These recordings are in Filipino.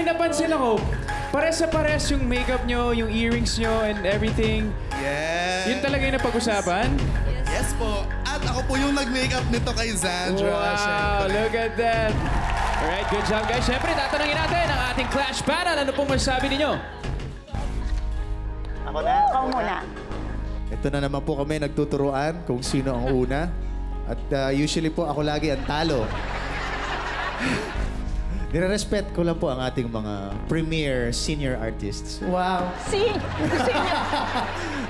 may napansin ako. Pares sa pares yung makeup nyo, yung earrings nyo, and everything. Yes. Yun talaga yung napag-usapan? Yes po. At ako po yung nag-makeup nito kay Zandra. Wow, syempre. look at that. Alright, good job guys. Siyempre, tatanungin natin ang ating Clash Panel. Ano pong masasabi ninyo? Ako na? Ikaw muna. Ito na naman po kami nagtuturuan kung sino ang una. At usually po ako lagi ang talo. Nire-respect ko lang po ang ating mga premier senior artists. Wow.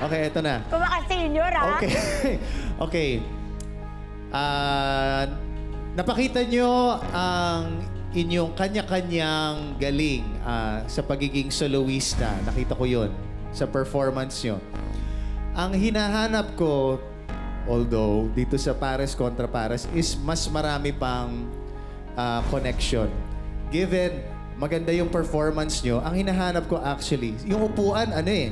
Okay, ito na. Kung maka-senior, ha? Okay. Okay. Napakita nyo ang inyong kanya-kanyang galing sa pagiging soloista. Nakita ko yun sa performance nyo. Ang hinahanap ko, although dito sa Pares kontra Pares, is mas marami pang connection. Given maganda yung performance nyo, ang hinahanap ko actually, yung upuan, ano eh,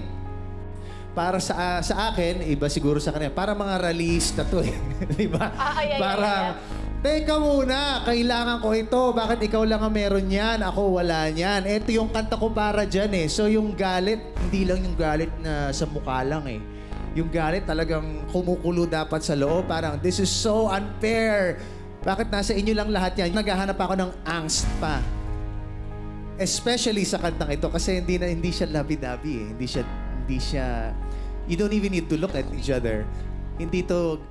para sa akin, iba siguro sa kanya, para mga rallyista to eh. Di ba? Parang, teka muna, kailangan ko ito. Bakit ikaw lang ang meron yan? Ako wala niyan. Ito yung kanta ko para dyan eh. So yung galit, hindi lang yung galit na sa mukha lang eh. Yung galit talagang kumukulo dapat sa loob. Parang, this is so unfair. Bakit nasa inyo lang lahat yan? Naghahanap ako ng angst pa. Especially sa kantang ito kasi hindi siya labi-dabi eh. Hindi siya you don't even need to look at each other. Hindi to